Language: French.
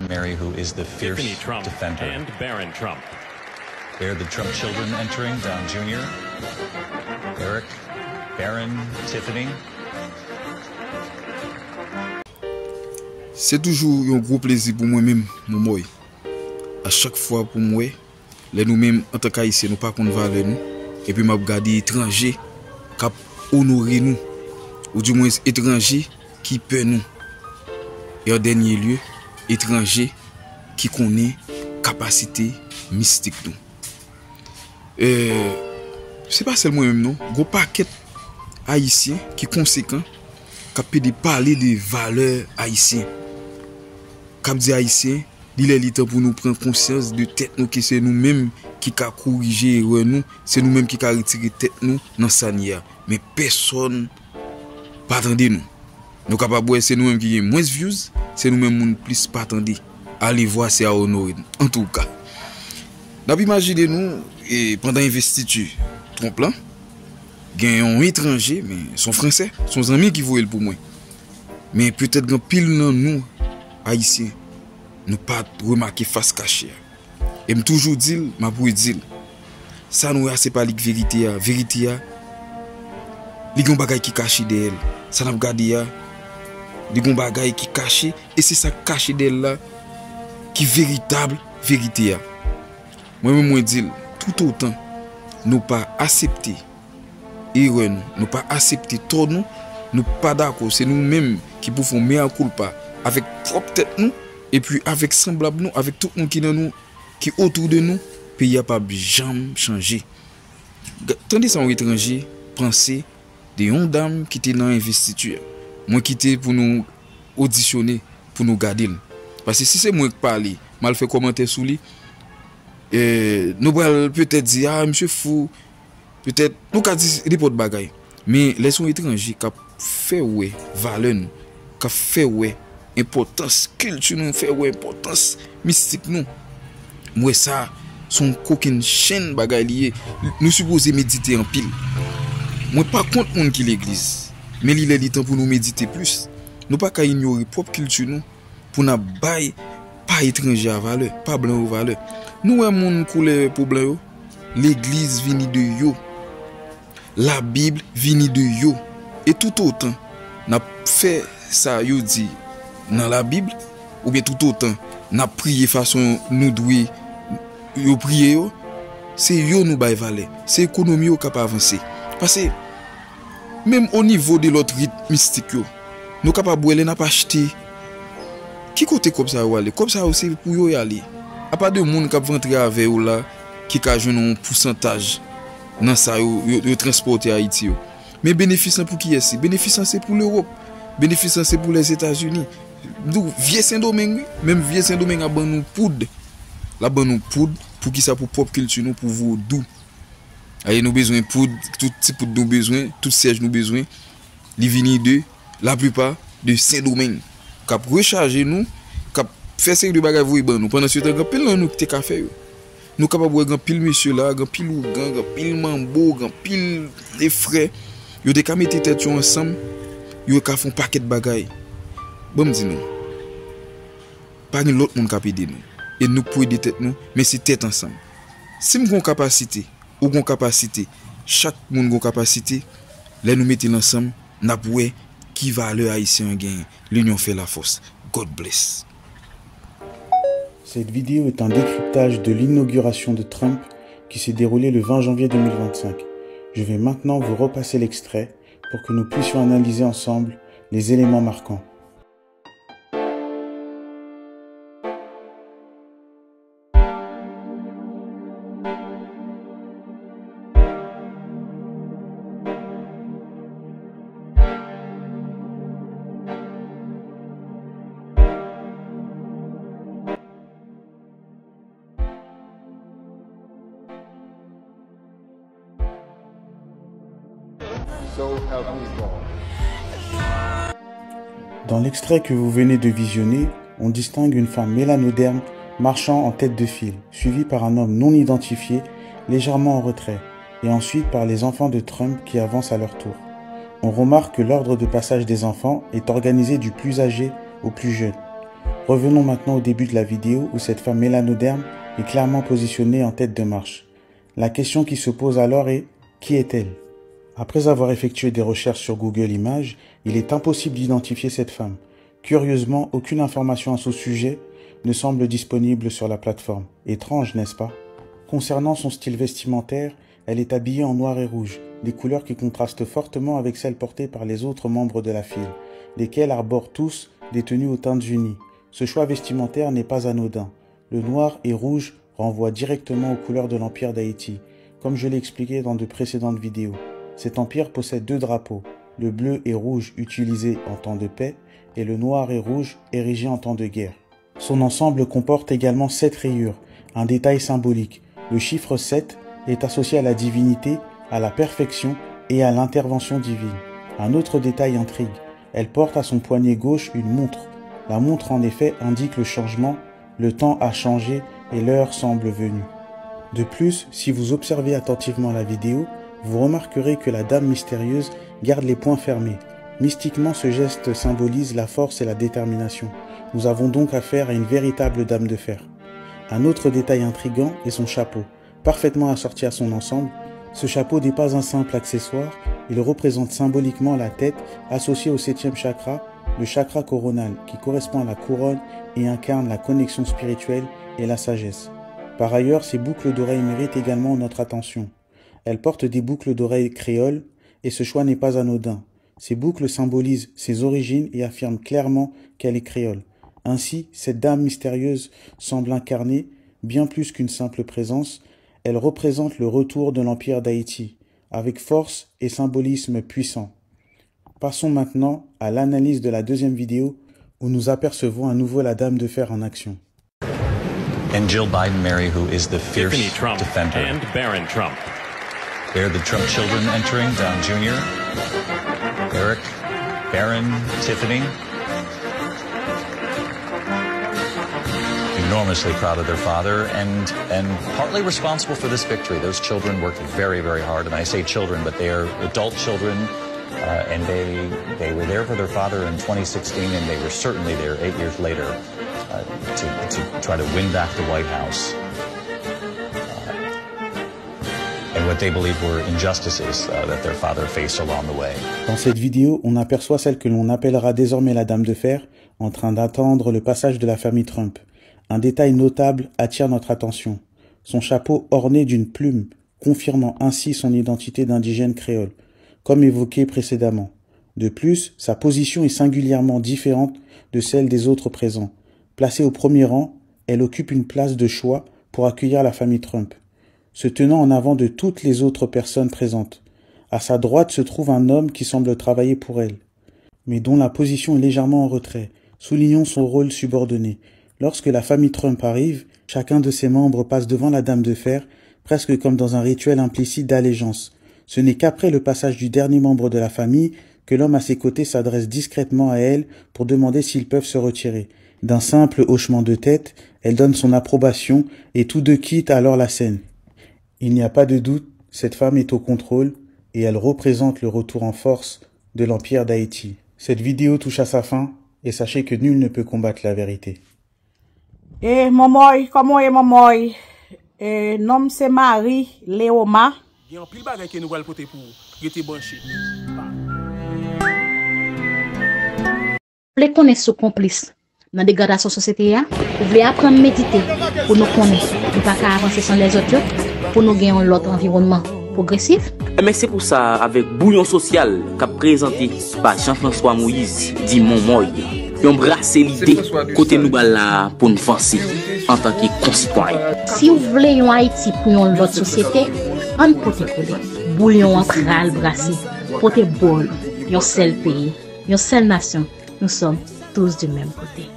Mary, who is the fierce Tiffany Trump defender. and Barron Trump. There are the Trump children entering, Don Jr., Eric, Barron, Tiffany. C'est toujours un gros plaisir pour moi-même, moi. À chaque fois pour moi, nous-mêmes, en tant qu'Haïtiens, nous pas qu'on valeur nous. Et puis, m'a regardé étranger qui honorer nous. Ou du moins, étranger qui peut nous. Et en dernier lieu, étranger qui connaît capacité mystique nous. C'est pas seulement moi-même, non. Gros paquet haïtien qui est conséquent, qui peut parler des valeurs haïtiennes. Cap dit haïtien, il est temps pour nous prendre conscience de tête nous que c'est nous-mêmes qui ca corriger nous, c'est nous-mêmes qui ca retirer tête nous dans sania. Mais personne pas attendre nous. Nous capable c'est nous-mêmes qui moins views, c'est nous-mêmes qui plus pas attendre. Allez voir c'est à honorer. En tout cas, n'a pas imaginer nous et pendant investiture trompe là, gagne un étranger mais son français, son ami qui voyait pour moi. Mais peut-être grand pile dans nous haïtiens, nous pas remarquer face cachée. Et me toujours dire, m'a pour dire, ça nous c'est pas la vérité a, vérité a. Li gon bagay qui caché d'elle. Ça n'a regardé a. Li gon bagay qui caché et c'est ça caché d'elle là qui véritable vérité a. Moi dire tout autant nous pas accepter erreur nous pas accepter tort nous pas d'accord, c'est nous-mêmes qui pouvons mettre culpa avec propre tête nous et puis avec semblable nous, avec tout le monde qui dans nous, qui autour de nous, pays a pas jamais changé. Tandis que un étranger penser des une dame qui était dans l'investiture, moi qui était pour nous auditionner, pour nous garder. Parce que si c'est moi qui parle, mal fait commentaire sur lui, nous allons peut-être dire ah monsieur fou, peut-être nous ca dire des potes bagaille. Mais les sont étrangers qui fait ouais valeur nous, qui fait ouais importance culture nous, fait ouais importance mystique nous. Moi ça son coquine chaîne bagaille lié, nous supposons méditer en pile. Moi pas contre monde qui l'église, mais il est temps pour nous méditer plus. Nous pas qu'à ignorer propre culture nous pour n'a bail pas étranger à valeur, pas blanc aux valeur. Nous un monde couleur pour blanc, l'église vini de yo. La Bible vini de yo. Et tout autant n'a fait ça yo dit dans la Bible ou bien tout autant n'a prié façon nous doué yo prier yo, c'est yo nous bail valeur, c'est économie yo capable avancer. Parce que même au niveau de l'autre rite mystique yo, nous capable n'a pas acheter qui côté comme ça ou aller comme ça aussi pour yo y aller. A pas de monde qui rentrer avec ou là qui ka joindre un pourcentage dans ça yo transporter à Haïti yo. Mais bénéfice pour qui est-ce? Bénéfice c'est pour l'Europe. Bénéfice c'est pour les États-Unis. Donc vieux Saint-Domingue, même vieux Saint-Domingue a ban nous poudre. La ban nous poudre pour qui ça pour propre culture nous pour vous doux. Allez nous besoin poudre, tout type de nous besoin, tout siège nous besoin. Li vini de la plupart de Saint-Domingue. Cap recharger nous, cap faire série de bagages vous ban nous pendant ce temps grand pile nous qui te faire yo. Nous capable boire grand pile monsieur là, grand pile ougan, grand pile mambo, grand pile les frères. Yo de ka mettre tête ensemble, yo ka font paquet de bagages. Bon me dit nous. Pas ni l'autre monde qui aider nous. Et nous pour aider tête nous, mais c'est tête ensemble. Si nous avons capacité, ou gon capacité, chaque monde gon capacité, là nous mettons ensemble, n'a pour qui valeur haïtien gagne. L'union fait la force. God bless. Cette vidéo est un décryptage de l'inauguration de Trump qui s'est déroulée le 20 janvier 2025. Je vais maintenant vous repasser l'extrait pour que nous puissions analyser ensemble les éléments marquants. Dans l'extrait que vous venez de visionner, on distingue une femme mélanoderme marchant en tête de file, suivie par un homme non identifié, légèrement en retrait, et ensuite par les enfants de Trump qui avancent à leur tour. On remarque que l'ordre de passage des enfants est organisé du plus âgé au plus jeune. Revenons maintenant au début de la vidéo où cette femme mélanoderme est clairement positionnée en tête de marche. La question qui se pose alors est « Qui est-elle » Après avoir effectué des recherches sur Google Images, il est impossible d'identifier cette femme. Curieusement, aucune information à ce sujet ne semble disponible sur la plateforme. Étrange, n'est-ce pas? Concernant son style vestimentaire, elle est habillée en noir et rouge, des couleurs qui contrastent fortement avec celles portées par les autres membres de la file, lesquels arborent tous des tenues aux teintes unies. Ce choix vestimentaire n'est pas anodin. Le noir et rouge renvoient directement aux couleurs de l'Empire d'Haïti, comme je l'ai expliqué dans de précédentes vidéos. Cet empire possède deux drapeaux, le bleu et rouge utilisé en temps de paix et le noir et rouge érigé en temps de guerre. Son ensemble comporte également 7 rayures, un détail symbolique. Le chiffre 7 est associé à la divinité, à la perfection et à l'intervention divine. Un autre détail intrigue, elle porte à son poignet gauche une montre. La montre en effet indique le changement, le temps a changé et l'heure semble venue. De plus, si vous observez attentivement la vidéo, vous remarquerez que la dame mystérieuse garde les poings fermés. Mystiquement, ce geste symbolise la force et la détermination. Nous avons donc affaire à une véritable dame de fer. Un autre détail intriguant est son chapeau. Parfaitement assorti à son ensemble, ce chapeau n'est pas un simple accessoire, il représente symboliquement la tête associée au 7e chakra, le chakra coronal, qui correspond à la couronne et incarne la connexion spirituelle et la sagesse. Par ailleurs, ces boucles d'oreilles méritent également notre attention. Elle porte des boucles d'oreilles créoles et ce choix n'est pas anodin. Ces boucles symbolisent ses origines et affirment clairement qu'elle est créole. Ainsi, cette dame mystérieuse semble incarner, bien plus qu'une simple présence, elle représente le retour de l'Empire d'Haïti, avec force et symbolisme puissant. Passons maintenant à l'analyse de la deuxième vidéo où nous apercevons à nouveau la dame de fer en action. And Jill Biden Mary, who is the fierce Tiffany Trump defender. and Barron Trump. They're the Trump children entering, Don Jr., Eric, Barron, Tiffany. Enormously proud of their father and partly responsible for this victory. Those children worked very, very hard. And I say children, but they are adult children. And they were there for their father in 2016, and they were certainly there 8 years later to try to win back the White House. And what they believe were injustices that their father faced along the way. Dans cette vidéo, on aperçoit celle que l'on appellera désormais la Dame de Fer, en train d'attendre le passage de la famille Trump. Un détail notable attire notre attention. Son chapeau orné d'une plume, confirmant ainsi son identité d'indigène créole, comme évoqué précédemment. De plus, sa position est singulièrement différente de celle des autres présents. Placée au premier rang, elle occupe une place de choix pour accueillir la famille Trump, se tenant en avant de toutes les autres personnes présentes. À sa droite se trouve un homme qui semble travailler pour elle, mais dont la position est légèrement en retrait. Soulignons son rôle subordonné. Lorsque la famille Trump arrive, chacun de ses membres passe devant la Dame de Fer, presque comme dans un rituel implicite d'allégeance. Ce n'est qu'après le passage du dernier membre de la famille que l'homme à ses côtés s'adresse discrètement à elle pour demander s'ils peuvent se retirer. D'un simple hochement de tête, elle donne son approbation et tous deux quittent alors la scène. Il n'y a pas de doute, cette femme est au contrôle et elle représente le retour en force de l'Empire d'Haïti. Cette vidéo touche à sa fin et sachez que nul ne peut combattre la vérité. Eh, mamoy, comment est mamoy? Nom c'est Marie Léoma. Il y a un pile bagay que nous allons porter pour rester branché. Vous connaissez ce complice dans la dégradation de la société, vous voulez apprendre à méditer pour nous connaître, nous pas avancer sans les autres, pour nous gagner l'autre environnement progressif. Mais c'est pour ça, avec Bouillon Social, qu'a présenté par Jean-François Moïse, dit Mon Moy, et embrasser l'idée côté nous là pour nous avancer en tant que concitoyens. Si vous voulez un Haïti pour une autre société, on peut coller. Bouillon entre le brasser, pour te bol, un seul pays, une seule nation, nous sommes tous du même côté.